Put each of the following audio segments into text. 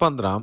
15,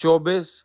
24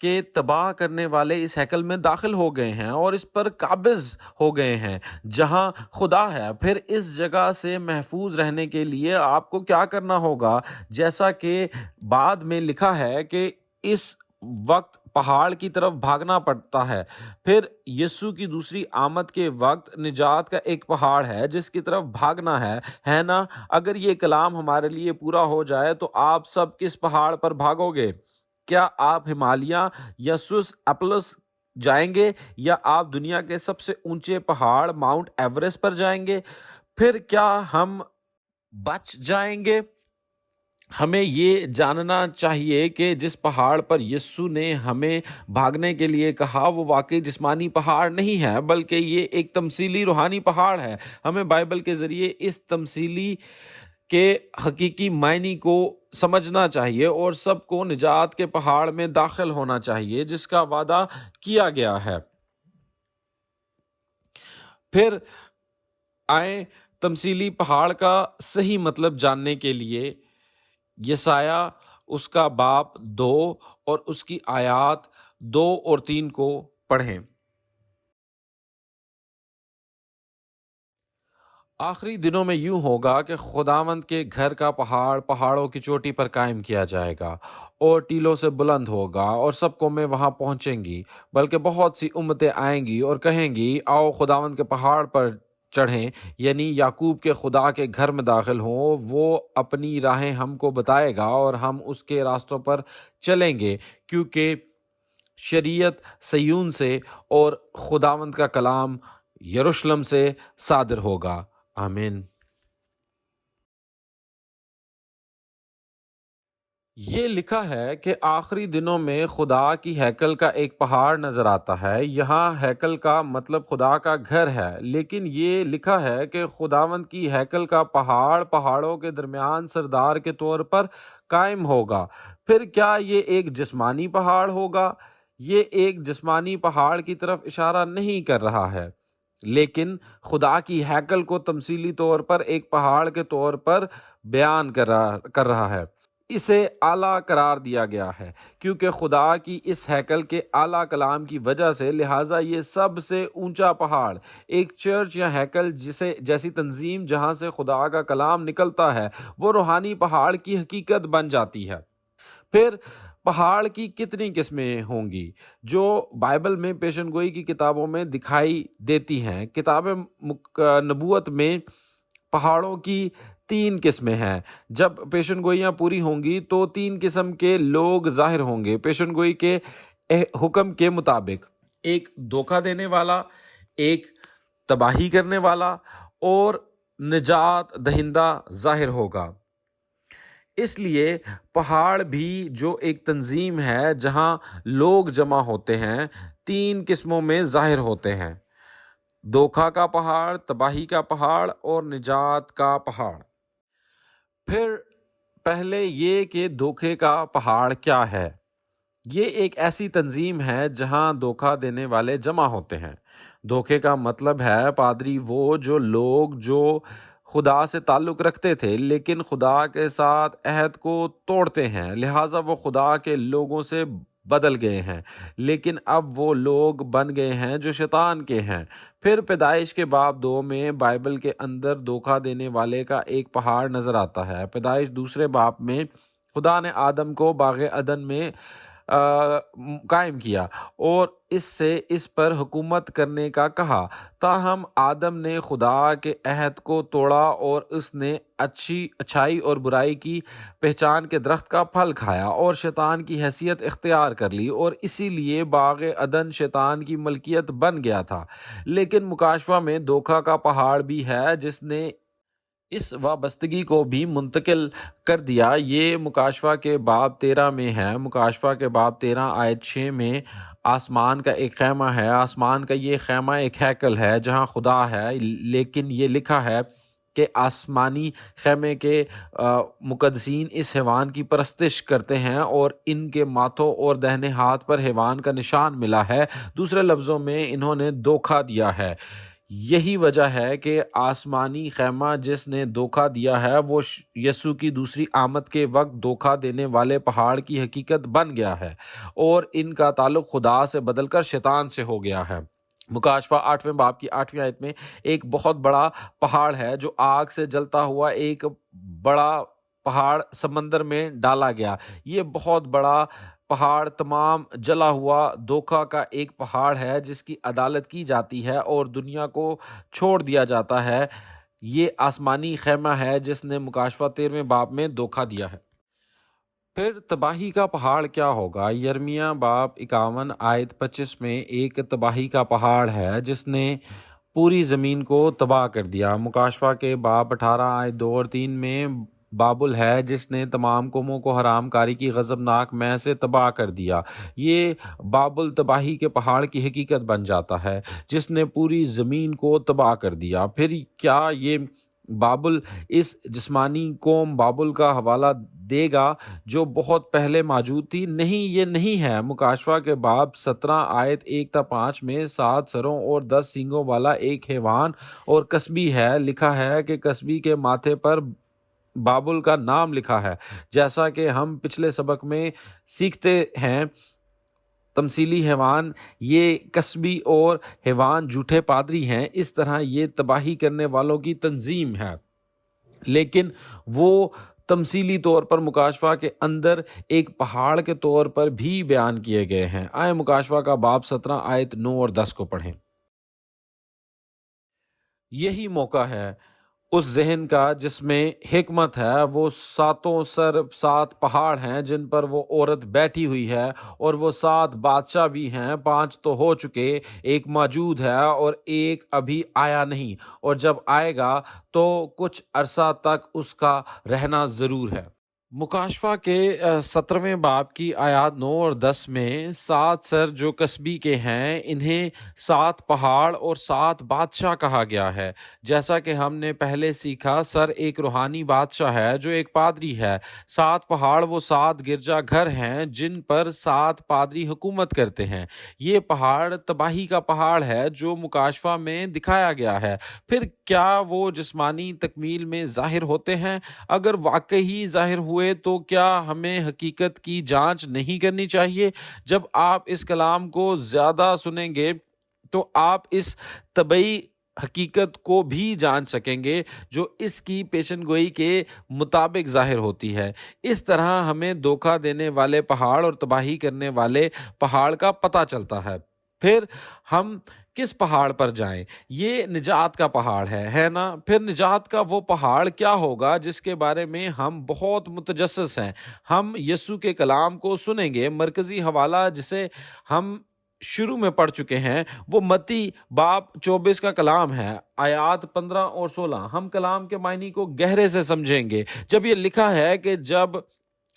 کے تباہ کرنے والے اس ہیکل میں داخل ہو گئے ہیں اور اس پر قابض ہو گئے ہیں جہاں خدا ہے۔ پھر اس جگہ سے محفوظ رہنے کے لیے آپ کو کیا کرنا ہوگا؟ جیسا کہ بعد میں لکھا ہے کہ اس وقت پہاڑ کی طرف بھاگنا پڑتا ہے۔ پھر یسوع کی دوسری آمد کے وقت نجات کا ایک پہاڑ ہے جس کی طرف بھاگنا ہے نا؟ اگر یہ کلام ہمارے لیے پورا ہو جائے تو آپ سب کس پہاڑ پر بھاگو گے؟ کیا آپ ہمالیہ یا سوس ایپلس جائیں گے، یا آپ دنیا کے سب سے اونچے پہاڑ ماؤنٹ ایوریسٹ پر جائیں گے؟ پھر کیا ہم بچ جائیں گے؟ ہمیں یہ جاننا چاہیے کہ جس پہاڑ پر یسوع نے ہمیں بھاگنے کے لیے کہا وہ واقعی جسمانی پہاڑ نہیں ہے، بلکہ یہ ایک تمثیلی روحانی پہاڑ ہے۔ ہمیں بائبل کے ذریعے اس تمثیلی کے حقیقی معنی کو سمجھنا چاہیے اور سب کو نجات کے پہاڑ میں داخل ہونا چاہیے جس کا وعدہ کیا گیا ہے۔ پھر آئیں تمثیلی پہاڑ کا صحیح مطلب جاننے کے لیے یسایہ اس کا باب 2 اور اس کی آیات 2 اور 3 کو پڑھیں۔ آخری دنوں میں یوں ہوگا کہ خداوند کے گھر کا پہاڑ پہاڑوں کی چوٹی پر قائم کیا جائے گا اور ٹیلوں سے بلند ہوگا اور سب قومیں وہاں پہنچیں گی، بلکہ بہت سی امتیں آئیں گی اور کہیں گی آؤ خداوند کے پہاڑ پر چڑھیں، یعنی یعقوب کے خدا کے گھر میں داخل ہوں۔ وہ اپنی راہیں ہم کو بتائے گا اور ہم اس کے راستوں پر چلیں گے، کیونکہ شریعت صیون سے اور خداوند کا کلام یروشلم سے صادر ہوگا۔ آمین۔ یہ لکھا ہے کہ آخری دنوں میں خدا کی ہیکل کا ایک پہاڑ نظر آتا ہے۔ یہاں ہیکل کا مطلب خدا کا گھر ہے، لیکن یہ لکھا ہے کہ خداوند کی ہیکل کا پہاڑ پہاڑوں کے درمیان سردار کے طور پر قائم ہوگا۔ پھر کیا یہ ایک جسمانی پہاڑ ہوگا؟ یہ ایک جسمانی پہاڑ کی طرف اشارہ نہیں کر رہا ہے، لیکن خدا کی ہیکل کو تمثیلی طور پر ایک پہاڑ کے طور پر بیان کر رہا ہے۔ اسے اعلیٰ قرار دیا گیا ہے کیونکہ خدا کی اس ہیکل کے اعلیٰ کلام کی وجہ سے، لہٰذا یہ سب سے اونچا پہاڑ ایک چرچ یا ہیکل جیسی تنظیم جہاں سے خدا کا کلام نکلتا ہے، وہ روحانی پہاڑ کی حقیقت بن جاتی ہے۔ پھر پہاڑ کی کتنی قسمیں ہوں گی جو بائبل میں پیشن گوئی کی کتابوں میں دکھائی دیتی ہیں؟ کتاب نبوت میں پہاڑوں کی 3 قسمیں ہیں۔ جب پیشن گوئیاں پوری ہوں گی تو 3 قسم کے لوگ ظاہر ہوں گے پیشن گوئی کے حکم کے مطابق: ایک دھوکہ دینے والا، ایک تباہی کرنے والا اور نجات دہندہ ظاہر ہوگا۔ اس لیے پہاڑ بھی جو ایک تنظیم ہے جہاں لوگ جمع ہوتے ہیں، 3 قسموں میں ظاہر ہوتے ہیں: دھوکہ کا پہاڑ، تباہی کا پہاڑ اور نجات کا پہاڑ۔ پھر پہلے یہ کہ دھوکے کا پہاڑ کیا ہے؟ یہ ایک ایسی تنظیم ہے جہاں دھوکہ دینے والے جمع ہوتے ہیں۔ دھوکے کا مطلب ہے پادری وہ جو لوگ جو خدا سے تعلق رکھتے تھے لیکن خدا کے ساتھ عہد کو توڑتے ہیں، لہٰذا وہ خدا کے لوگوں سے بدل گئے ہیں، لیکن اب وہ لوگ بن گئے ہیں جو شیطان کے ہیں۔ پھر پیدائش کے باب 2 میں بائبل کے اندر دھوکہ دینے والے کا ایک پہاڑ نظر آتا ہے۔ پیدائش 2 باب میں خدا نے آدم کو باغ عدن میں قائم کیا اور اس سے اس پر حکومت کرنے کا کہا، تاہم آدم نے خدا کے عہد کو توڑا اور اس نے اچھائی اور برائی کی پہچان کے درخت کا پھل کھایا اور شیطان کی حیثیت اختیار کر لی، اور اسی لیے باغ عدن شیطان کی ملکیت بن گیا تھا۔ لیکن مکاشفہ میں دھوکہ کا پہاڑ بھی ہے جس نے اس وابستگی کو بھی منتقل کر دیا۔ یہ مکاشفہ کے باب 13 میں ہے۔ مکاشفہ کے باب 13 آیت 6 میں آسمان کا ایک خیمہ ہے۔ آسمان کا یہ خیمہ ایک ہیکل ہے جہاں خدا ہے، لیکن یہ لکھا ہے کہ آسمانی خیمے کے مقدسین اس حیوان کی پرستش کرتے ہیں اور ان کے ماتھوں اور دہنے ہاتھ پر حیوان کا نشان ملا ہے۔ دوسرے لفظوں میں انہوں نے دھوکہ دیا ہے۔ یہی وجہ ہے کہ آسمانی خیمہ جس نے دھوکہ دیا ہے وہ یسوع کی دوسری آمد کے وقت دھوکہ دینے والے پہاڑ کی حقیقت بن گیا ہے اور ان کا تعلق خدا سے بدل کر شیطان سے ہو گیا ہے۔ مکاشفہ 8ویں باب کی 8ویں آیت میں ایک بہت بڑا پہاڑ ہے جو آگ سے جلتا ہوا ایک بڑا پہاڑ سمندر میں ڈالا گیا۔ یہ بہت بڑا پہاڑ تمام جلا ہوا دھوکہ کا ایک پہاڑ ہے جس کی عدالت کی جاتی ہے اور دنیا کو چھوڑ دیا جاتا ہے۔ یہ آسمانی خیمہ ہے جس نے مکاشفہ 13ویں باب میں دھوکہ دیا ہے۔ پھر تباہی کا پہاڑ کیا ہوگا؟ یرمیہ باب 51 آیت 25 میں ایک تباہی کا پہاڑ ہے جس نے پوری زمین کو تباہ کر دیا۔ مکاشفہ کے باب 18 آیت 2 اور 3 میں بابل ہے جس نے تمام قوموں کو حرام کاری کی غضبناک مے سے تباہ کر دیا۔ یہ بابل تباہی کے پہاڑ کی حقیقت بن جاتا ہے جس نے پوری زمین کو تباہ کر دیا۔ پھر کیا یہ بابل اس جسمانی قوم بابل کا حوالہ دے گا جو بہت پہلے موجود تھی؟ نہیں، یہ نہیں ہے۔ مکاشفہ کے باب 17 آیت 1 تا 5 میں 7 سروں اور 10 سینگوں والا ایک حیوان اور کسبی ہے، لکھا ہے کہ کسبی کے ماتھے پر بابل کا نام لکھا ہے۔ جیسا کہ ہم پچھلے سبق میں سیکھتے ہیں، تمثیلی حیوان یہ کسبی اور حیوان جھوٹے پادری ہیں، اس طرح یہ تباہی کرنے والوں کی تنظیم ہے، لیکن وہ تمثیلی طور پر مکاشفہ کے اندر ایک پہاڑ کے طور پر بھی بیان کیے گئے ہیں۔ آئے مکاشفہ کا باب 17 آیت 9 اور 10 کو پڑھیں۔ یہی موقع ہے اس ذہن کا جس میں حکمت ہے۔ وہ ساتوں سر 7 پہاڑ ہیں جن پر وہ عورت بیٹھی ہوئی ہے، اور وہ 7 بادشاہ بھی ہیں، 5 تو ہو چکے، ایک موجود ہے اور ایک ابھی آیا نہیں، اور جب آئے گا تو کچھ عرصہ تک اس کا رہنا ضرور ہے۔ مکاشفہ کے 17ویں باب کی آیات 9 اور 10 میں 7 سر جو کسبی کے ہیں انہیں 7 پہاڑ اور 7 بادشاہ کہا گیا ہے۔ جیسا کہ ہم نے پہلے سیکھا، سر ایک روحانی بادشاہ ہے جو ایک پادری ہے۔ 7 پہاڑ وہ 7 گرجا گھر ہیں جن پر 7 پادری حکومت کرتے ہیں۔ یہ پہاڑ تباہی کا پہاڑ ہے جو مکاشفہ میں دکھایا گیا ہے۔ پھر کیا وہ جسمانی تکمیل میں ظاہر ہوتے ہیں؟ اگر واقعی ظاہر ہوئے تو کیا ہمیں حقیقت کی جانچ نہیں کرنی چاہیے؟ جب آپ اس کلام کو زیادہ سنیں گے تو آپ اس طبعی حقیقت کو بھی جان سکیں گے جو اس کی پیشن گوئی کے مطابق ظاہر ہوتی ہے۔ اس طرح ہمیں دھوکہ دینے والے پہاڑ اور تباہی کرنے والے پہاڑ کا پتہ چلتا ہے۔ پھر ہم کس پہاڑ پر جائیں؟ یہ نجات کا پہاڑ ہے نا؟ پھر نجات کا وہ پہاڑ کیا ہوگا جس کے بارے میں ہم بہت متجسس ہیں؟ ہم یسوع کے کلام کو سنیں گے۔ مرکزی حوالہ جسے ہم شروع میں پڑھ چکے ہیں وہ متی باب 24 کا کلام ہے، آیات 15 اور 16۔ ہم کلام کے معنی کو گہرے سے سمجھیں گے جب یہ لکھا ہے کہ جب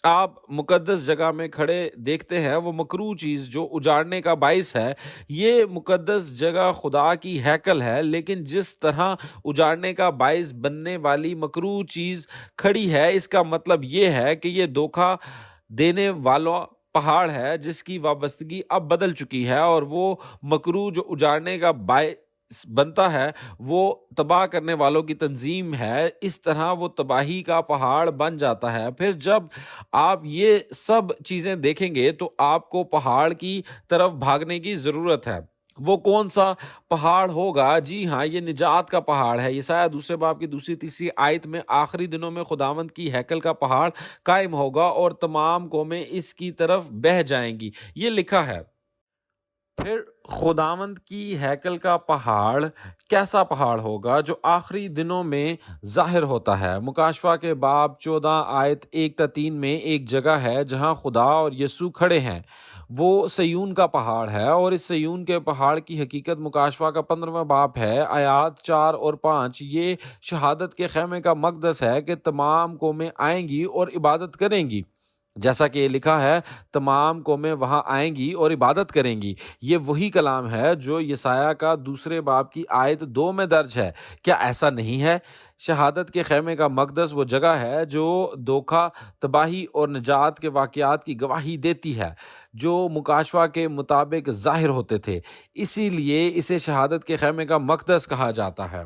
آپ مقدس جگہ میں کھڑے دیکھتے ہیں وہ مکروہ چیز جو اجاڑنے کا باعث ہے۔ یہ مقدس جگہ خدا کی ہیکل ہے، لیکن جس طرح اجاڑنے کا باعث بننے والی مکروہ چیز کھڑی ہے، اس کا مطلب یہ ہے کہ یہ دھوکہ دینے والا پہاڑ ہے جس کی وابستگی اب بدل چکی ہے، اور وہ مکروہ جو اجاڑنے کا باعث بنتا ہے وہ تباہ کرنے والوں کی تنظیم ہے۔ اس طرح وہ تباہی کا پہاڑ بن جاتا ہے۔ پھر جب آپ یہ سب چیزیں دیکھیں گے تو آپ کو پہاڑ کی طرف بھاگنے کی ضرورت ہے۔ وہ کون سا پہاڑ ہوگا؟ جی ہاں، یہ نجات کا پہاڑ ہے۔ یسایہ 2 باب کی 2-3 آیت میں آخری دنوں میں خداوند کی ہیکل کا پہاڑ قائم ہوگا اور تمام قومیں اس کی طرف بہہ جائیں گی، یہ لکھا ہے۔ پھر خداوند کی ہیکل کا پہاڑ کیسا پہاڑ ہوگا جو آخری دنوں میں ظاہر ہوتا ہے؟ مکاشفہ کے باب 14 آیت 1 تا 3 میں ایک جگہ ہے جہاں خدا اور یسوع کھڑے ہیں۔ وہ سیون کا پہاڑ ہے، اور اس سیون کے پہاڑ کی حقیقت مکاشفہ کا 15واں باب ہے، آیات 4 اور 5۔ یہ شہادت کے خیمے کا مقدس ہے کہ تمام قومیں آئیں گی اور عبادت کریں گی۔ جیسا کہ یہ لکھا ہے، تمام قومیں وہاں آئیں گی اور عبادت کریں گی۔ یہ وہی کلام ہے جو یسایہ کا 2 باب کی آیت 2 میں درج ہے۔ کیا ایسا نہیں ہے؟ شہادت کے خیمے کا مقدس وہ جگہ ہے جو دھوکہ، تباہی اور نجات کے واقعات کی گواہی دیتی ہے جو مکاشفہ کے مطابق ظاہر ہوتے تھے، اسی لیے اسے شہادت کے خیمے کا مقدس کہا جاتا ہے۔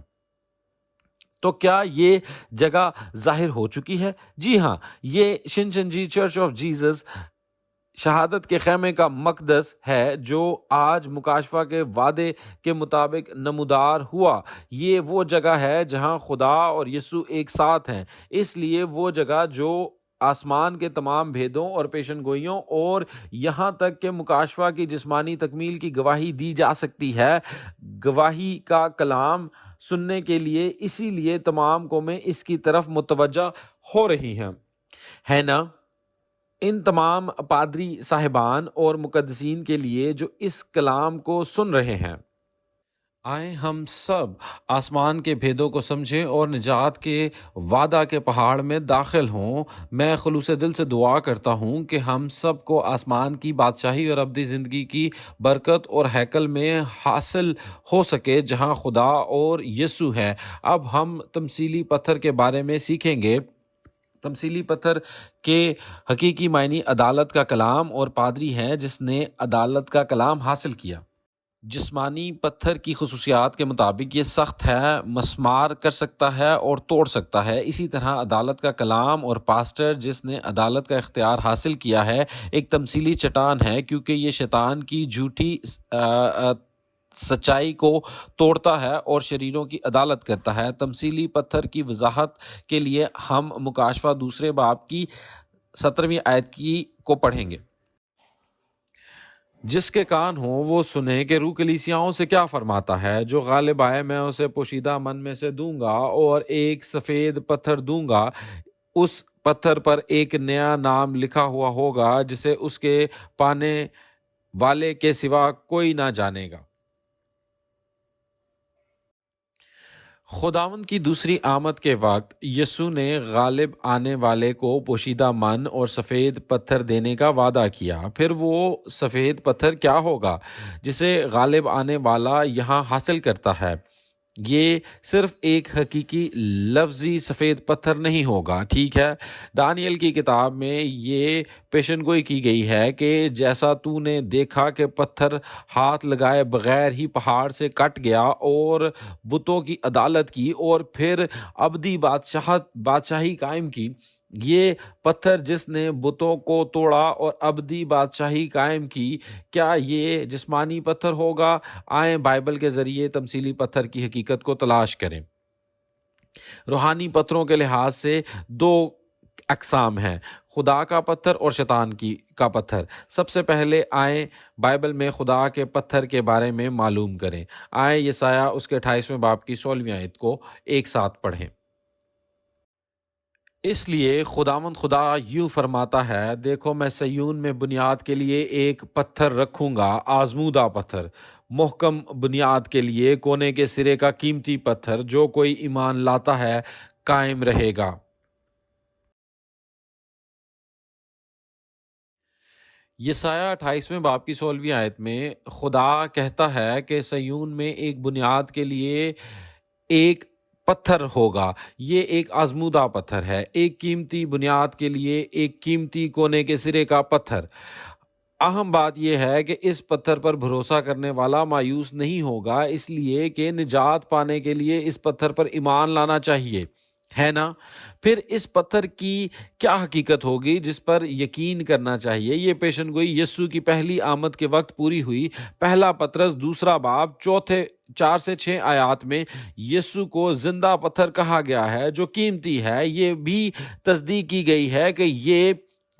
تو کیا یہ جگہ ظاہر ہو چکی ہے؟ جی ہاں، یہ شنچنجی چرچ آف جیزس شہادت کے خیمے کا مقدس ہے جو آج مکاشفہ کے وعدے کے مطابق نمودار ہوا۔ یہ وہ جگہ ہے جہاں خدا اور یسوع ایک ساتھ ہیں، اس لیے وہ جگہ جو آسمان کے تمام بھیدوں اور پیشن گوئیوں اور یہاں تک کہ مکاشفہ کی جسمانی تکمیل کی گواہی دی جا سکتی ہے، گواہی کا کلام سننے کے لیے، اسی لیے تمام قومیں اس کی طرف متوجہ ہو رہی ہیں، ہے نا؟ ان تمام پادری صاحبان اور مقدسین کے لیے جو اس کلام کو سن رہے ہیں، آئیں ہم سب آسمان کے بھیدوں کو سمجھیں اور نجات کے وعدہ کے پہاڑ میں داخل ہوں۔ میں خلوص دل سے دعا کرتا ہوں کہ ہم سب کو آسمان کی بادشاہی اور ابدی زندگی کی برکت اور ہیکل میں حاصل ہو سکے جہاں خدا اور یسوع ہے۔ اب ہم تمثیلی پتھر کے بارے میں سیکھیں گے۔ تمثیلی پتھر کے حقیقی معنی عدالت کا کلام اور پادری ہیں جس نے عدالت کا کلام حاصل کیا۔ جسمانی پتھر کی خصوصیات کے مطابق یہ سخت ہے، مسمار کر سکتا ہے اور توڑ سکتا ہے۔ اسی طرح عدالت کا کلام اور پاسٹر جس نے عدالت کا اختیار حاصل کیا ہے ایک تمثیلی چٹان ہے، کیونکہ یہ شیطان کی جھوٹی سچائی کو توڑتا ہے اور شریروں کی عدالت کرتا ہے۔ تمثیلی پتھر کی وضاحت کے لیے ہم مکاشفہ 2 باب کی 17ویں آیت کو پڑھیں گے۔ جس کے کان ہوں وہ سنے کہ روح کلیسیاؤں سے کیا فرماتا ہے۔ جو غالب آئے میں اسے پوشیدہ من میں سے دوں گا اور ایک سفید پتھر دوں گا، اس پتھر پر ایک نیا نام لکھا ہوا ہوگا جسے اس کے پانے والے کے سوا کوئی نہ جانے گا۔ خداوند کی دوسری آمد کے وقت یسوع نے غالب آنے والے کو پوشیدہ من اور سفید پتھر دینے کا وعدہ کیا۔ پھر وہ سفید پتھر کیا ہوگا جسے غالب آنے والا یہاں حاصل کرتا ہے؟ یہ صرف ایک حقیقی لفظی سفید پتھر نہیں ہوگا، ٹھیک ہے؟ دانیل کی کتاب میں یہ پیشن گوئی کی گئی ہے کہ جیسا تو نے دیکھا کہ پتھر ہاتھ لگائے بغیر ہی پہاڑ سے کٹ گیا اور بتوں کی عدالت کی اور پھر ابدی بادشاہی قائم کی، یہ پتھر جس نے بتوں کو توڑا اور ابدی بادشاہی قائم کی، کیا یہ جسمانی پتھر ہوگا؟ آئیں بائبل کے ذریعے تمثیلی پتھر کی حقیقت کو تلاش کریں۔ روحانی پتھروں کے لحاظ سے 2 اقسام ہیں، خدا کا پتھر اور شیطان کا پتھر۔ سب سے پہلے آئیں بائبل میں خدا کے پتھر کے بارے میں معلوم کریں۔ آئیں یسایہ اس کے 28ویں باب کی 16ویں آیت کو ایک ساتھ پڑھیں۔ اس لیے خداوند خدا یوں فرماتا ہے، دیکھو میں صیون میں بنیاد کے لیے ایک پتھر رکھوں گا، آزمودہ پتھر، محکم بنیاد کے لیے، کونے کے سرے کا قیمتی پتھر، جو کوئی ایمان لاتا ہے قائم رہے گا۔ یسایہ 28ویں باب کی 16ویں آیت میں خدا کہتا ہے کہ صیون میں ایک بنیاد کے لیے ایک پتھر ہوگا۔ یہ ایک آزمودہ پتھر ہے، ایک قیمتی بنیاد کے لیے ایک قیمتی کونے کے سرے کا پتھر۔ اہم بات یہ ہے کہ اس پتھر پر بھروسہ کرنے والا مایوس نہیں ہوگا، اس لیے کہ نجات پانے کے لیے اس پتھر پر ایمان لانا چاہیے، ہے نا؟ پھر اس پتھر کی کیا حقیقت ہوگی جس پر یقین کرنا چاہیے؟ یہ پیشن گوئی یسوع کی پہلی آمد کے وقت پوری ہوئی۔ پہلا پطرس 2 باب 4 سے 6 آیات میں یسوع کو زندہ پتھر کہا گیا ہے جو قیمتی ہے۔ یہ بھی تصدیق کی گئی ہے کہ یہ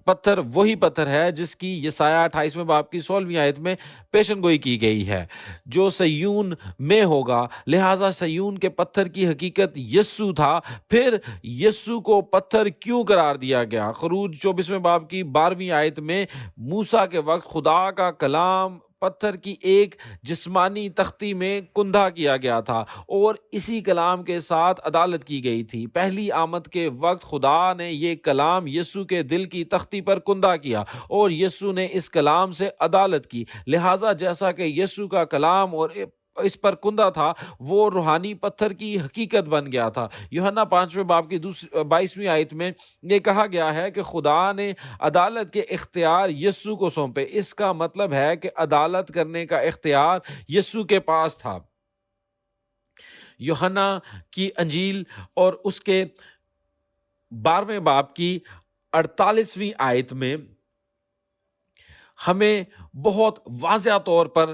پتھر وہی پتھر ہے جس کی یسایہ 28ویں باب کی 16ویں آیت میں پیشن گوئی کی گئی ہے، جو صیون میں ہوگا۔ لہٰذا صیون کے پتھر کی حقیقت یسوع تھا۔ پھر یسوع کو پتھر کیوں قرار دیا گیا؟ خروج 24ویں باب کی 12ویں آیت میں موسیٰ کے وقت خدا کا کلام پتھر کی ایک جسمانی تختی میں کندھا کیا گیا تھا اور اسی کلام کے ساتھ عدالت کی گئی تھی۔ پہلی آمد کے وقت خدا نے یہ کلام یسوع کے دل کی تختی پر کندھا کیا اور یسوع نے اس کلام سے عدالت کی۔ لہٰذا جیسا کہ یسوع کا کلام اور اس پر کندھا تھا، وہ روحانی پتھر کی حقیقت بن گیا تھا۔ یوحنا 5 باب کی 22ویں آیت میں یہ کہا گیا ہے کہ خدا نے عدالت کے اختیار یسوع کو سونپے۔ اس کا مطلب ہے کہ عدالت کرنے کا اختیار یسوع کے پاس تھا۔ یوحنا کی انجیل اور اس کے 12ویں باب کی 48ویں آیت میں ہمیں بہت واضح طور پر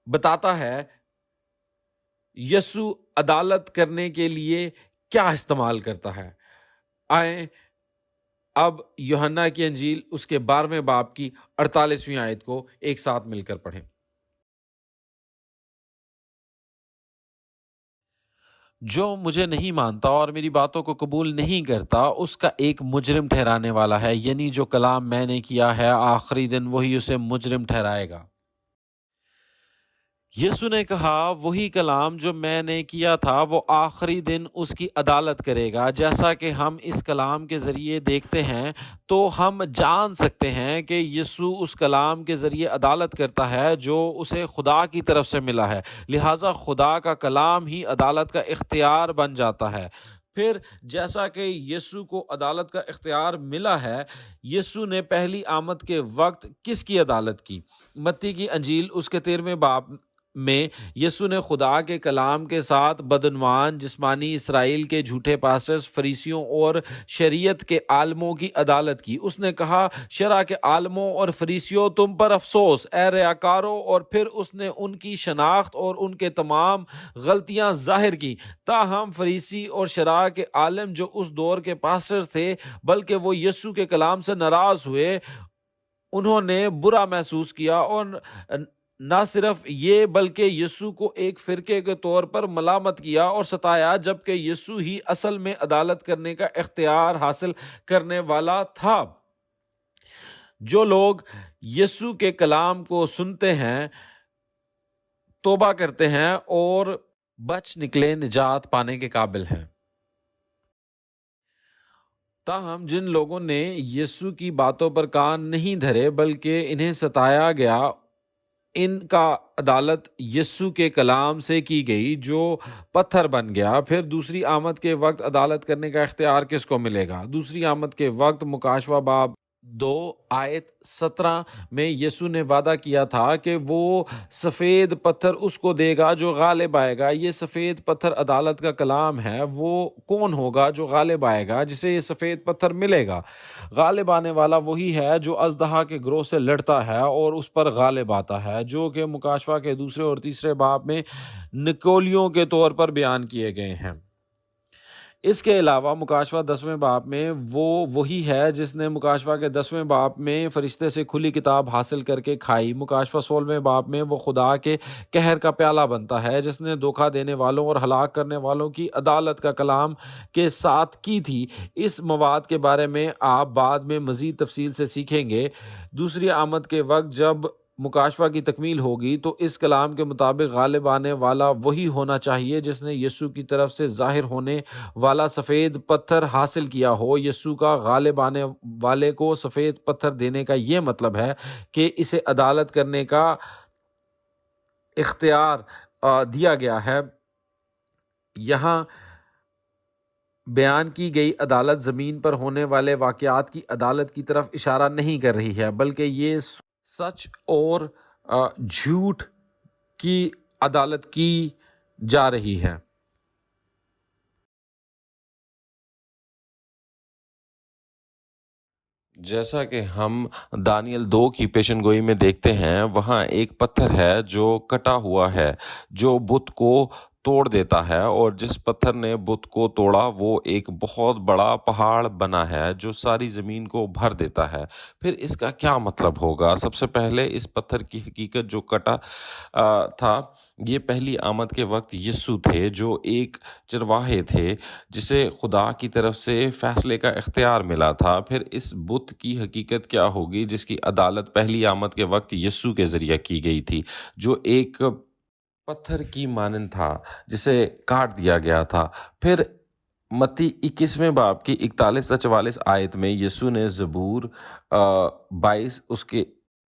بتاتا ہے یسوع عدالت کرنے کے لیے کیا استعمال کرتا ہے۔ آئیں اب یوحنا کی انجیل اس کے 12ویں باب کی 48ویں آیت کو ایک ساتھ مل کر پڑھیں۔ جو مجھے نہیں مانتا اور میری باتوں کو قبول نہیں کرتا، اس کا ایک مجرم ٹھہرانے والا ہے، یعنی جو کلام میں نے کیا ہے آخری دن وہی اسے مجرم ٹھہرائے گا۔ یسوع نے کہا وہی کلام جو میں نے کیا تھا وہ آخری دن اس کی عدالت کرے گا۔ جیسا کہ ہم اس کلام کے ذریعے دیکھتے ہیں تو ہم جان سکتے ہیں کہ یسوع اس کلام کے ذریعے عدالت کرتا ہے جو اسے خدا کی طرف سے ملا ہے، لہٰذا خدا کا کلام ہی عدالت کا اختیار بن جاتا ہے۔ پھر جیسا کہ یسوع کو عدالت کا اختیار ملا ہے، یسوع نے پہلی آمد کے وقت کس کی عدالت کی؟ متی کی انجیل اس کے 13ویں باب میں یسوع نے خدا کے کلام کے ساتھ بدعنوان جسمانی اسرائیل کے جھوٹے پاسٹرز، فریسیوں اور شریعت کے عالموں کی عدالت کی۔ اس نے کہا، شرع کے عالموں اور فریسیوں، تم پر افسوس اے ریاکاروں، اور پھر اس نے ان کی شناخت اور ان کے تمام غلطیاں ظاہر کی۔ تاہم فریسی اور شرع کے عالم جو اس دور کے پاسٹرز تھے، بلکہ وہ یسوع کے کلام سے ناراض ہوئے، انہوں نے برا محسوس کیا، اور نہ صرف یہ بلکہ یسوع کو ایک فرقے کے طور پر ملامت کیا اور ستایا، جبکہ یسوع ہی اصل میں عدالت کرنے کا اختیار حاصل کرنے والا تھا۔ جو لوگ یسوع کے کلام کو سنتے ہیں، توبہ کرتے ہیں اور بچ نکلے، نجات پانے کے قابل ہیں۔ تاہم جن لوگوں نے یسوع کی باتوں پر کان نہیں دھرے بلکہ انہیں ستایا گیا، ان کا عدالت یسوع کے کلام سے کی گئی جو پتھر بن گیا۔ پھر دوسری آمد کے وقت عدالت کرنے کا اختیار کس کو ملے گا؟ دوسری آمد کے وقت مکاشوہ باب 2 آیت 17 میں یسوع نے وعدہ کیا تھا کہ وہ سفید پتھر اس کو دے گا جو غالب آئے گا۔ یہ سفید پتھر عدالت کا کلام ہے۔ وہ کون ہوگا جو غالب آئے گا جسے یہ سفید پتھر ملے گا؟ غالب آنے والا وہی ہے جو اژدہا کے گروہ سے لڑتا ہے اور اس پر غالب آتا ہے، جو کہ مکاشوہ کے 2 اور 3 باب میں نکولیوں کے طور پر بیان کیے گئے ہیں۔ اس کے علاوہ مکاشوہ 10ویں باب میں وہی ہے جس نے مکاشوہ کے 10ویں باب میں فرشتے سے کھلی کتاب حاصل کر کے کھائی۔ مکاشوہ 16ویں باب میں وہ خدا کے قہر کا پیالہ بنتا ہے جس نے دھوکہ دینے والوں اور ہلاک کرنے والوں کی عدالت کا کلام کے ساتھ کی تھی۔ اس مواد کے بارے میں آپ بعد میں مزید تفصیل سے سیکھیں گے۔ دوسری آمد کے وقت جب مکاشفہ کی تکمیل ہوگی تو اس کلام کے مطابق غالب آنے والا وہی ہونا چاہیے جس نے یسوع کی طرف سے ظاہر ہونے والا سفید پتھر حاصل کیا ہو۔ یسوع کا غالب آنے والے کو سفید پتھر دینے کا یہ مطلب ہے کہ اسے عدالت کرنے کا اختیار دیا گیا ہے۔ یہاں بیان کی گئی عدالت زمین پر ہونے والے واقعات کی عدالت کی طرف اشارہ نہیں کر رہی ہے، بلکہ یہ سچ اور جھوٹ کی عدالت کی جا رہی ہے۔ جیسا کہ ہم دانیل 2 کی پیشن گوئی میں دیکھتے ہیں، وہاں ایک پتھر ہے جو کٹا ہوا ہے جو بت کو توڑ دیتا ہے، اور جس پتھر نے بت کو توڑا وہ ایک بہت بڑا پہاڑ بنا ہے جو ساری زمین کو بھر دیتا ہے۔ پھر اس کا کیا مطلب ہوگا؟ سب سے پہلے اس پتھر کی حقیقت جو کٹا تھا، یہ پہلی آمد کے وقت یسوع تھے، جو ایک چرواہے تھے جسے خدا کی طرف سے فیصلے کا اختیار ملا تھا۔ پھر اس بت کی حقیقت کیا ہوگی جس کی عدالت پہلی آمد کے وقت یسوع کے ذریعہ کی گئی تھی، جو ایک پتھر کی مانند تھا جسے کاٹ دیا گیا تھا۔ پھر متی 21ویں باب کی 41 تا 44 آیت میں یسوع نے زبور 22 اس کے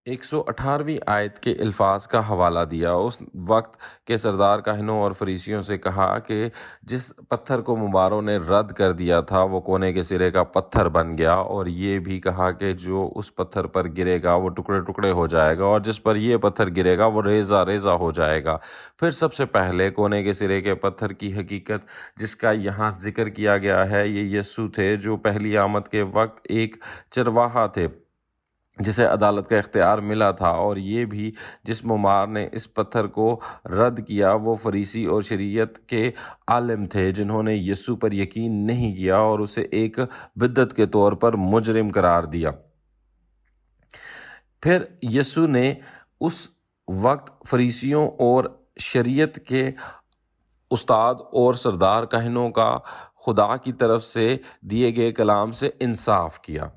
118ویں آیت کے الفاظ کا حوالہ دیا۔ اس وقت کے سردار کاہنوں اور فریسیوں سے کہا کہ جس پتھر کو ممباروں نے رد کر دیا تھا وہ کونے کے سرے کا پتھر بن گیا، اور یہ بھی کہا کہ جو اس پتھر پر گرے گا وہ ٹکڑے ٹکڑے ہو جائے گا، اور جس پر یہ پتھر گرے گا وہ ریزہ ریزہ ہو جائے گا۔ پھر سب سے پہلے کونے کے سرے کے پتھر کی حقیقت جس کا یہاں ذکر کیا گیا ہے، یہ یسوع تھے، جو پہلی آمد کے وقت ایک چرواہا تھے جسے عدالت کا اختیار ملا تھا، اور یہ بھی جس ممار نے اس پتھر کو رد کیا وہ فریسی اور شریعت کے عالم تھے، جنہوں نے یسوع پر یقین نہیں کیا اور اسے ایک بدعت کے طور پر مجرم قرار دیا۔ پھر یسوع نے اس وقت فریسیوں اور شریعت کے استاد اور سردار کاہنوں کا خدا کی طرف سے دیے گئے کلام سے انصاف کیا،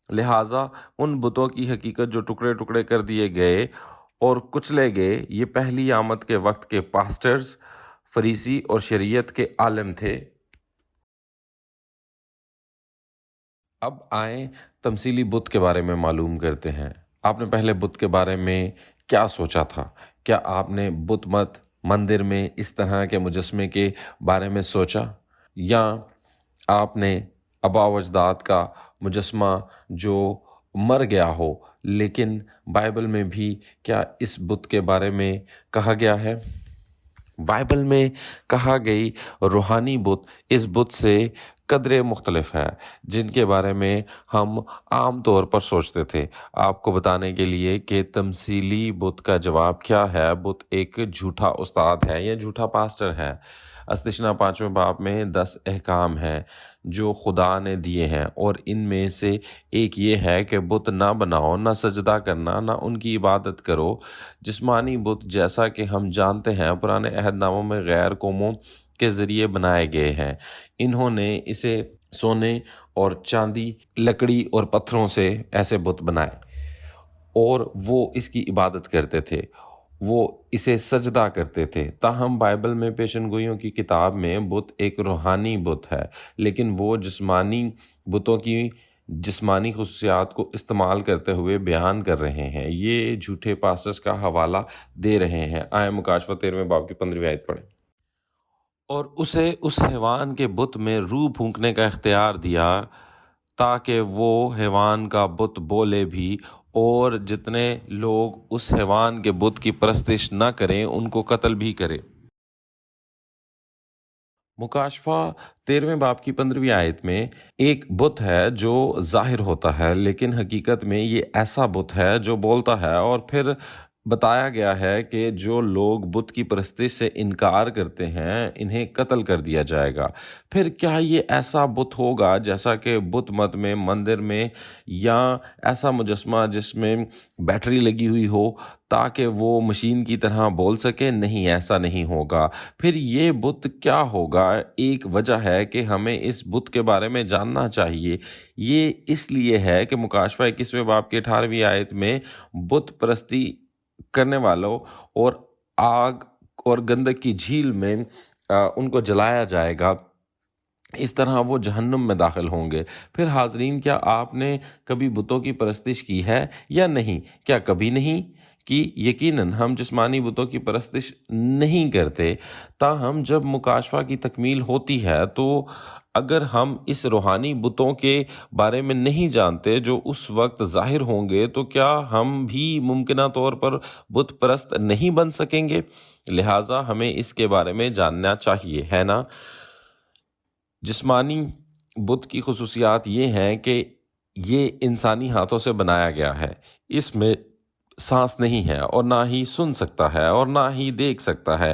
لہٰذا ان بتوں کی حقیقت جو ٹکڑے ٹکڑے کر دیے گئے اور کچلے گئے، یہ پہلی آمد کے وقت کے پاسٹرز، فریسی اور شریعت کے عالم تھے۔ اب آئیں تمثیلی بت کے بارے میں معلوم کرتے ہیں۔ آپ نے پہلے بت کے بارے میں کیا سوچا تھا؟ کیا آپ نے بت مت مندر میں اس طرح کے مجسمے کے بارے میں سوچا، یا آپ نے آباء و اجداد کا مجسمہ جو مر گیا ہو؟ لیکن بائبل میں بھی کیا اس بت کے بارے میں کہا گیا ہے؟ بائبل میں کہا گئی روحانی بت اس بت سے قدرے مختلف ہے جن کے بارے میں ہم عام طور پر سوچتے تھے۔ آپ کو بتانے کے لیے کہ تمثیلی بت کا جواب کیا ہے، بت ایک جھوٹا استاد ہے یا جھوٹا پاسٹر ہے۔ استثنا 5ویں باب میں 10 احکام ہیں جو خدا نے دیے ہیں، اور ان میں سے ایک یہ ہے کہ بت نہ بناؤ، نہ سجدہ کرنا، نہ ان کی عبادت کرو۔ جسمانی بت جیسا کہ ہم جانتے ہیں پرانے عہد ناموں میں غیر قوموں کے ذریعے بنائے گئے ہیں۔ انہوں نے اسے سونے اور چاندی، لکڑی اور پتھروں سے ایسے بت بنائے، اور وہ اس کی عبادت کرتے تھے، وہ اسے سجدہ کرتے تھے۔ تاہم بائبل میں پیشن گوئیوں کی کتاب میں بت ایک روحانی بت ہے، لیکن وہ جسمانی بتوں کی جسمانی خصوصیات کو استعمال کرتے ہوئے بیان کر رہے ہیں۔ یہ جھوٹے پاسٹرز کا حوالہ دے رہے ہیں۔ آئیں مکاشفہ 13ویں باب کی 15ویں آیت پڑھیں۔ اور اسے اس حیوان کے بت میں روح پھونکنے کا اختیار دیا تاکہ وہ حیوان کا بت بولے بھی، اور جتنے لوگ اس حیوان کے بت کی پرستش نہ کریں ان کو قتل بھی کرے۔ مکاشفہ 13ویں باب کی 15ویں آیت میں ایک بت ہے جو ظاہر ہوتا ہے، لیکن حقیقت میں یہ ایسا بت ہے جو بولتا ہے، اور پھر بتایا گیا ہے کہ جو لوگ بت کی پرستش سے انکار کرتے ہیں انہیں قتل کر دیا جائے گا۔ پھر کیا یہ ایسا بت ہوگا جیسا کہ بت مت میں مندر میں، یا ایسا مجسمہ جس میں بیٹری لگی ہوئی ہو تاکہ وہ مشین کی طرح بول سکے؟ نہیں، ایسا نہیں ہوگا۔ پھر یہ بت کیا ہوگا؟ ایک وجہ ہے کہ ہمیں اس بت کے بارے میں جاننا چاہیے۔ یہ اس لیے ہے کہ مکاشفہ 21ویں باب کی 18ویں آیت میں بت پرستی کرنے والوں اور آگ اور گندک کی جھیل میں ان کو جلایا جائے گا، اس طرح وہ جہنم میں داخل ہوں گے۔ پھر حاضرین، کیا آپ نے کبھی بتوں کی پرستش کی ہے یا نہیں؟ کیا کبھی نہیں کی؟ یقیناً ہم جسمانی بتوں کی پرستش نہیں کرتے، تاہم جب مکاشفہ کی تکمیل ہوتی ہے تو اگر ہم اس روحانی بتوں کے بارے میں نہیں جانتے جو اس وقت ظاہر ہوں گے تو کیا ہم بھی ممکنہ طور پر بت پرست نہیں بن سکیں گے؟ لہٰذا ہمیں اس کے بارے میں جاننا چاہیے، ہے نا؟ جسمانی بت کی خصوصیات یہ ہیں کہ یہ انسانی ہاتھوں سے بنایا گیا ہے، اس میں سانس نہیں ہے، اور نہ ہی سن سکتا ہے اور نہ ہی دیکھ سکتا ہے۔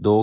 2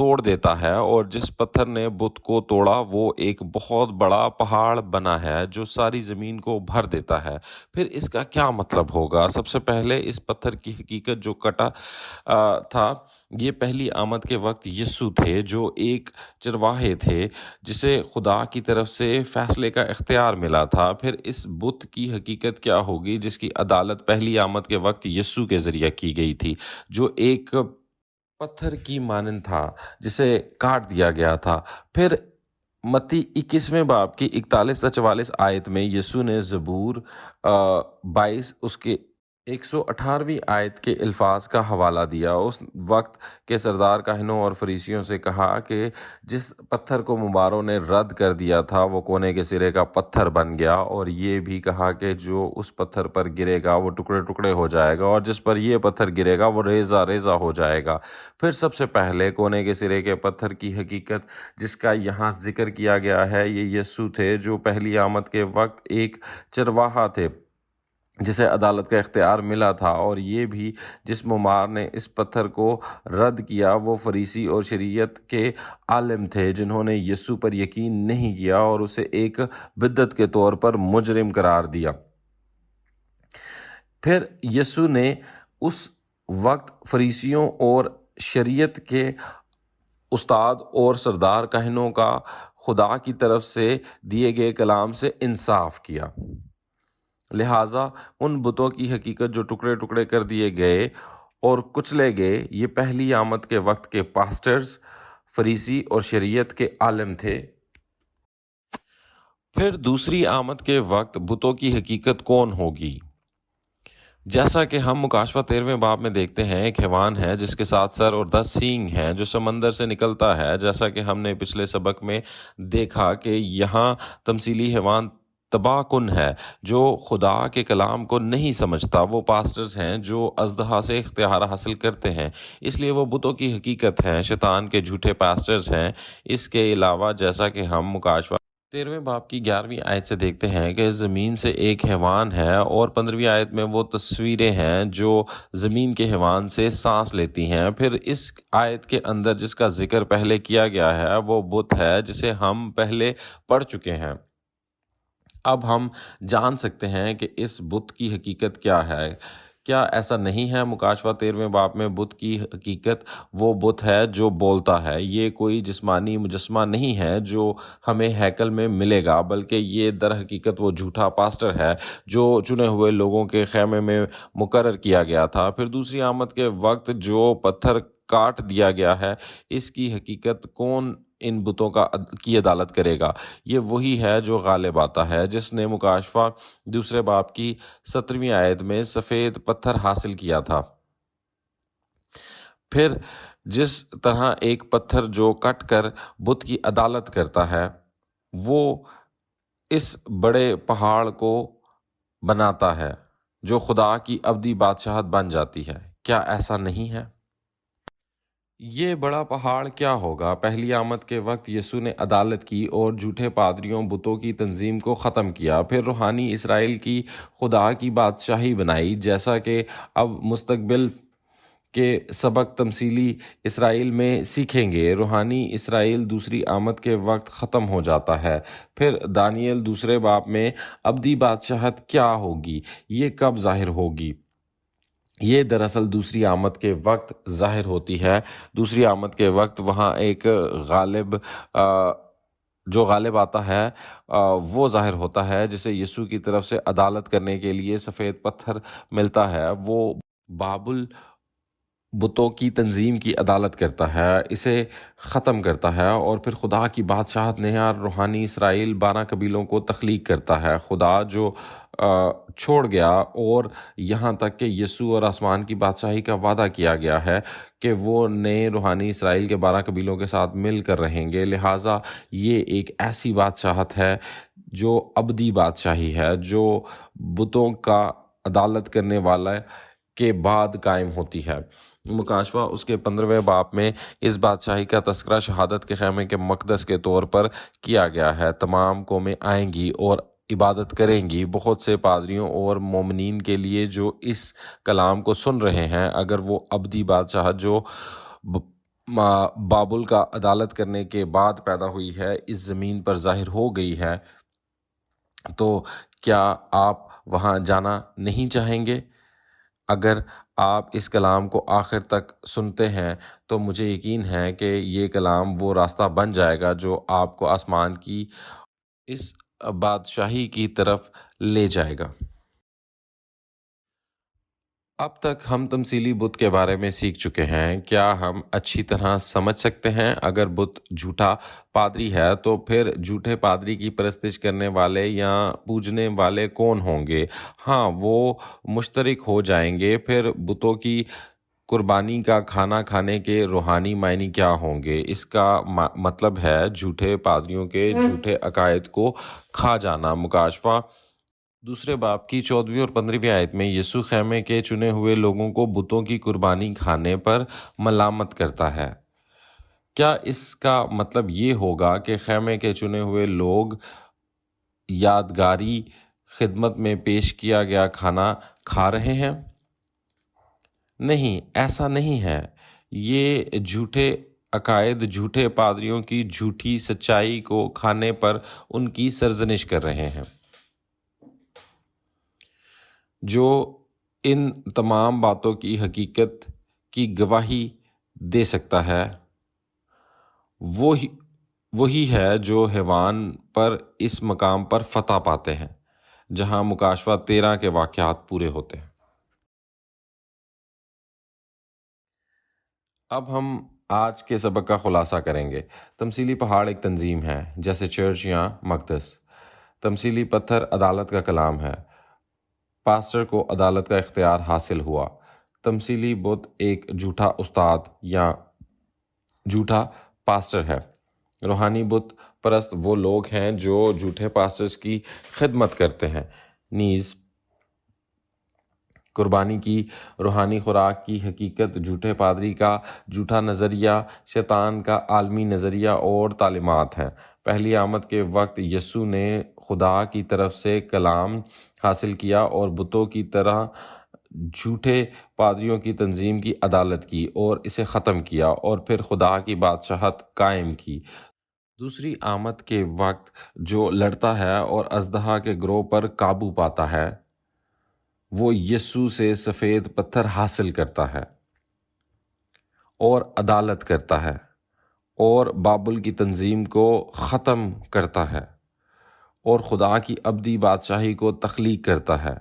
توڑ دیتا ہے، اور جس پتھر نے بت کو توڑا وہ ایک بہت بڑا پہاڑ بنا ہے جو ساری زمین کو بھر دیتا ہے۔ پھر اس کا کیا مطلب ہوگا؟ سب سے پہلے اس پتھر کی حقیقت جو کٹا تھا، یہ پہلی آمد کے وقت یسوع تھے، جو ایک چرواہے تھے جسے خدا کی طرف سے فیصلے کا اختیار ملا تھا۔ پھر اس بت کی حقیقت کیا ہوگی جس کی عدالت پہلی آمد کے وقت یسوع کے ذریعہ کی گئی تھی، جو ایک پتھر کی مانند تھا جسے کاٹ دیا گیا تھا۔ پھر متی 21ویں باب کی 41 تا 44 آیت میں یسوع نے زبور 22 اس کے 118ویں آیت کے الفاظ کا حوالہ دیا۔ اس وقت کے سردار کاہنوں اور فریسیوں سے کہا کہ جس پتھر کو ممباروں نے رد کر دیا تھا وہ کونے کے سرے کا پتھر بن گیا، اور یہ بھی کہا کہ جو اس پتھر پر گرے گا وہ ٹکڑے ٹکڑے ہو جائے گا، اور جس پر یہ پتھر گرے گا وہ ریزہ ریزہ ہو جائے گا۔ پھر سب سے پہلے کونے کے سرے کے پتھر کی حقیقت جس کا یہاں ذکر کیا گیا ہے، یہ یسوع تھے، جو پہلی آمد کے وقت ایک چرواہا تھے جسے عدالت کا اختیار ملا تھا، اور یہ بھی جس ممار نے اس پتھر کو رد کیا وہ فریسی اور شریعت کے عالم تھے، جنہوں نے یسوع پر یقین نہیں کیا اور اسے ایک بدعت کے طور پر مجرم قرار دیا۔ پھر یسوع نے اس وقت فریسیوں اور شریعت کے استاد اور سردار کاہنوں کا خدا کی طرف سے دیے گئے کلام سے انصاف کیا، لہٰذا ان بتوں کی حقیقت جو ٹکڑے ٹکڑے کر دیے گئے اور کچلے گئے، یہ پہلی آمد کے وقت کے پاسٹرز، فریسی اور شریعت کے عالم تھے۔ پھر دوسری آمد کے وقت بتوں کی حقیقت کون ہوگی؟ جیسا کہ ہم مکاشفہ 13ویں باب میں دیکھتے ہیں، ایک حیوان ہے جس کے 7 سر اور 10 سینگ ہیں جو سمندر سے نکلتا ہے۔ جیسا کہ ہم نے پچھلے سبق میں دیکھا کہ یہاں تمثیلی حیوان تباہ کن ہے جو خدا کے کلام کو نہیں سمجھتا۔ وہ پاسٹرز ہیں جو اژدہا سے اختیار حاصل کرتے ہیں، اس لیے وہ بتوں کی حقیقت ہیں، شیطان کے جھوٹے پاسٹرز ہیں۔ اس کے علاوہ جیسا کہ ہم مکاشفہ 13ویں باب کی 11ویں آیت سے دیکھتے ہیں کہ زمین سے ایک حیوان ہے، اور 15ویں آیت میں وہ تصویریں ہیں جو زمین کے حیوان سے سانس لیتی ہیں۔ پھر اس آیت کے اندر جس کا ذکر پہلے کیا گیا ہے وہ بت ہے جسے ہم پہلے پڑھ چکے ہیں۔ اب ہم جان سکتے ہیں کہ اس بت کی حقیقت کیا ہے۔ کیا ایسا نہیں ہے؟ مکاشفہ 13ویں باب میں بت کی حقیقت وہ بت ہے جو بولتا ہے۔ یہ کوئی جسمانی مجسمہ نہیں ہے جو ہمیں ہیکل میں ملے گا، بلکہ یہ در حقیقت وہ جھوٹا پاسٹر ہے جو چنے ہوئے لوگوں کے خیمے میں مقرر کیا گیا تھا۔ پھر دوسری آمد کے وقت جو پتھر کاٹ دیا گیا ہے، اس کی حقیقت کون ان بتوں کی عدالت کرے گا؟ یہ وہی ہے جو غالب آتا ہے، جس نے مکاشفہ دوسرے باب کی 17ویں آیت میں سفید پتھر حاصل کیا تھا۔ پھر جس طرح ایک پتھر جو کٹ کر بت کی عدالت کرتا ہے، وہ اس بڑے پہاڑ کو بناتا ہے جو خدا کی ابدی بادشاہت بن جاتی ہے۔ کیا ایسا نہیں ہے؟ یہ بڑا پہاڑ کیا ہوگا؟ پہلی آمد کے وقت یسوع نے عدالت کی اور جھوٹے پادریوں بتوں کی تنظیم کو ختم کیا۔ پھر روحانی اسرائیل کی خدا کی بادشاہی بنائی، جیسا کہ اب مستقبل کے سبق تمثیلی اسرائیل میں سیکھیں گے۔ روحانی اسرائیل دوسری آمد کے وقت ختم ہو جاتا ہے۔ پھر دانیل دوسرے باب میں ابدی بادشاہت کیا ہوگی؟ یہ کب ظاہر ہوگی؟ یہ دراصل دوسری آمد کے وقت ظاہر ہوتی ہے۔ دوسری آمد کے وقت وہاں ایک غالب جو غالب آتا ہے وہ ظاہر ہوتا ہے، جسے یسوع کی طرف سے عدالت کرنے کے لیے سفید پتھر ملتا ہے۔ وہ بابل بتوں کی تنظیم کی عدالت کرتا ہے، اسے ختم کرتا ہے، اور پھر خدا کی بادشاہت نہار روحانی اسرائیل 12 قبیلوں کو تخلیق کرتا ہے۔ خدا جو چھوڑ گیا، اور یہاں تک کہ یسوع اور آسمان کی بادشاہی کا وعدہ کیا گیا ہے کہ وہ نئے روحانی اسرائیل کے 12 قبیلوں کے ساتھ مل کر رہیں گے۔ لہٰذا یہ ایک ایسی بادشاہت ہے جو ابدی بادشاہی ہے، جو بتوں کا عدالت کرنے والا کے بعد قائم ہوتی ہے۔ مکاشفہ اس کے 15ویں باب میں اس بادشاہی کا تذکرہ شہادت کے خیمے کے مقدس کے طور پر کیا گیا ہے۔ تمام قومیں آئیں گی اور عبادت کریں گی۔ بہت سے پادریوں اور مومنین کے لیے جو اس کلام کو سن رہے ہیں، اگر وہ ابدی بادشاہت جو بابل کا عدالت کرنے کے بعد پیدا ہوئی ہے، اس زمین پر ظاہر ہو گئی ہے، تو کیا آپ وہاں جانا نہیں چاہیں گے؟ اگر آپ اس کلام کو آخر تک سنتے ہیں تو مجھے یقین ہے کہ یہ کلام وہ راستہ بن جائے گا جو آپ کو آسمان کی اس بادشاہی کی طرف لے جائے گا۔ اب تک ہم تمثیلی بت کے بارے میں سیکھ چکے ہیں۔ کیا ہم اچھی طرح سمجھ سکتے ہیں اگر بت جھوٹا پادری ہے تو پھر جھوٹے پادری کی پرستش کرنے والے یا پوجنے والے کون ہوں گے؟ ہاں، وہ مشترک ہو جائیں گے۔ پھر بتوں کی قربانی کا کھانا کھانے کے روحانی معنی کیا ہوں گے؟ اس کا مطلب ہے جھوٹے پادریوں کے جھوٹے عقائد کو کھا جانا۔ مکاشفہ دوسرے باب کی 14ویں اور 15ویں آیت میں یسوع خیمے کے چنے ہوئے لوگوں کو بتوں کی قربانی کھانے پر ملامت کرتا ہے۔ کیا اس کا مطلب یہ ہوگا کہ خیمے کے چنے ہوئے لوگ یادگاری خدمت میں پیش کیا گیا کھانا کھا رہے ہیں؟ نہیں، ایسا نہیں ہے۔ یہ جھوٹے عقائد جھوٹے پادریوں کی جھوٹی سچائی کو کھانے پر ان کی سرزنش کر رہے ہیں۔ جو ان تمام باتوں کی حقیقت کی گواہی دے سکتا ہے وہی ہے جو حیوان پر اس مقام پر فتح پاتے ہیں جہاں مکاشفہ 13 کے واقعات پورے ہوتے ہیں۔ اب ہم آج کے سبق کا خلاصہ کریں گے۔ تمثیلی پہاڑ ایک تنظیم ہے، جیسے چرچ یا مقدس۔ تمثیلی پتھر عدالت کا کلام ہے۔ پاسٹر کو عدالت کا اختیار حاصل ہوا۔ تمثیلی بت ایک جھوٹا استاد یا جھوٹا پاسٹر ہے۔ روحانی بت پرست وہ لوگ ہیں جو جھوٹے پاسٹرز کی خدمت کرتے ہیں۔ نیز قربانی کی روحانی خوراک کی حقیقت جھوٹے پادری کا جھوٹا نظریہ، شیطان کا عالمی نظریہ اور تعلیمات ہیں۔ پہلی آمد کے وقت یسوع نے خدا کی طرف سے کلام حاصل کیا اور بتوں کی طرح جھوٹے پادریوں کی تنظیم کی عدالت کی اور اسے ختم کیا اور پھر خدا کی بادشاہت قائم کی۔ دوسری آمد کے وقت جو لڑتا ہے اور اژدہا کے گروہ پر قابو پاتا ہے، وہ یسوع سے سفید پتھر حاصل کرتا ہے اور عدالت کرتا ہے اور بابل کی تنظیم کو ختم کرتا ہے اور خدا کی ابدی بادشاہی کو تخلیق کرتا ہے۔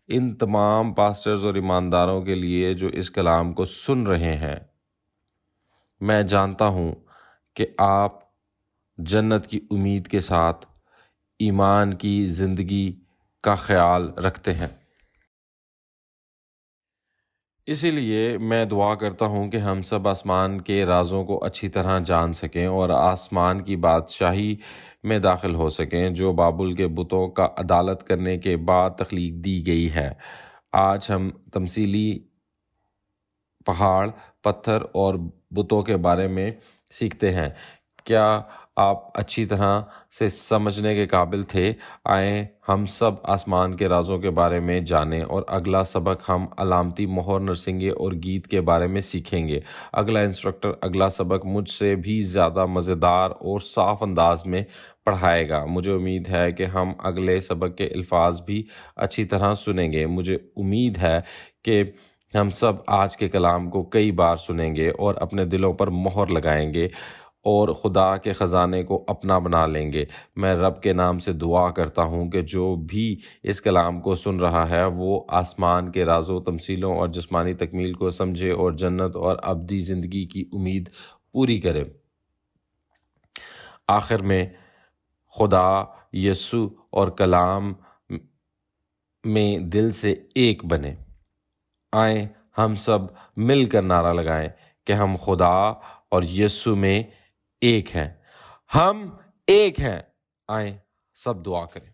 ان تمام پاسٹرز اور ایمانداروں کے لیے جو اس کلام کو سن رہے ہیں، میں جانتا ہوں کہ آپ جنت کی امید کے ساتھ ایمان کی زندگی کا خیال رکھتے ہیں۔ اسی لیے میں دعا کرتا ہوں کہ ہم سب آسمان کے رازوں کو اچھی طرح جان سکیں اور آسمان کی بادشاہی میں داخل ہو سکیں جو بابل کے بتوں کا عدالت کرنے کے بعد تخلیق دی گئی ہے۔ آج ہم تمثیلی پہاڑ، پتھر اور بتوں کے بارے میں سیکھتے ہیں۔ کیا آپ اچھی طرح سے سمجھنے کے قابل تھے؟ آئیں ہم سب آسمان کے رازوں کے بارے میں جانیں اور اگلا سبق ہم علامتی مہر، نرسنگے اور گیت کے بارے میں سیکھیں گے۔ اگلا انسٹرکٹر اگلا سبق مجھ سے بھی زیادہ مزیدار اور صاف انداز میں پڑھائے گا۔ مجھے امید ہے کہ ہم اگلے سبق کے الفاظ بھی اچھی طرح سنیں گے۔ مجھے امید ہے کہ ہم سب آج کے کلام کو کئی بار سنیں گے اور اپنے دلوں پر مہر لگائیں گے اور خدا کے خزانے کو اپنا بنا لیں گے۔ میں رب کے نام سے دعا کرتا ہوں کہ جو بھی اس کلام کو سن رہا ہے وہ آسمان کے رازوں، تمثیلوں اور جسمانی تکمیل کو سمجھے اور جنت اور ابدی زندگی کی امید پوری کرے۔ آخر میں خدا، یسوع اور کلام میں دل سے ایک بنے۔ آئیں ہم سب مل کر نعرہ لگائیں کہ ہم خدا اور یسوع میں ایک ہیں۔ ہم ایک ہیں۔ آئیں سب دعا کریں۔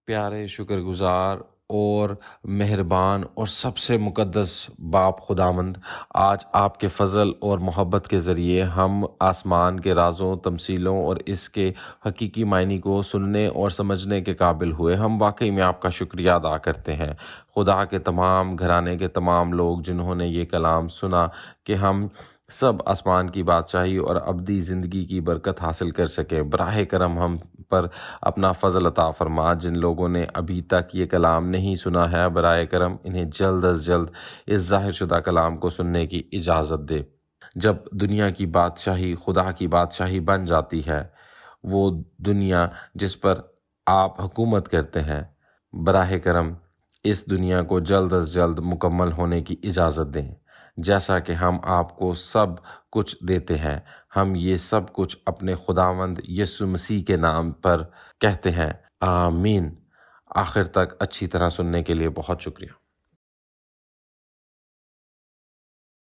پیارے، شکر گزار اور مہربان اور سب سے مقدس باپ خداوند، آج آپ کے فضل اور محبت کے ذریعے ہم آسمان کے رازوں، تمثیلوں اور اس کے حقیقی معنی کو سننے اور سمجھنے کے قابل ہوئے۔ ہم واقعی میں آپ کا شکریہ ادا کرتے ہیں خدا کے تمام گھرانے کے تمام لوگ جنہوں نے یہ کلام سنا کہ ہم سب آسمان کی بادشاہی اور ابدی زندگی کی برکت حاصل کر سکے، براہ کرم ہم پر اپنا فضل عطا فرما۔ جن لوگوں نے ابھی تک یہ کلام نہیں سنا ہے، براہ کرم انہیں جلد از جلد اس ظاہر شدہ کلام کو سننے کی اجازت دے۔ جب دنیا کی بادشاہی خدا کی بادشاہی بن جاتی ہے، وہ دنیا جس پر آپ حکومت کرتے ہیں، براہ کرم اس دنیا کو جلد از جلد مکمل ہونے کی اجازت دیں۔ جیسا کہ ہم آپ کو سب کچھ دیتے ہیں، ہم یہ سب کچھ اپنے خداوند یسوع مسیح کے نام پر کہتے ہیں، آمین۔ آخر تک اچھی طرح سننے کے لیے بہت شکریہ۔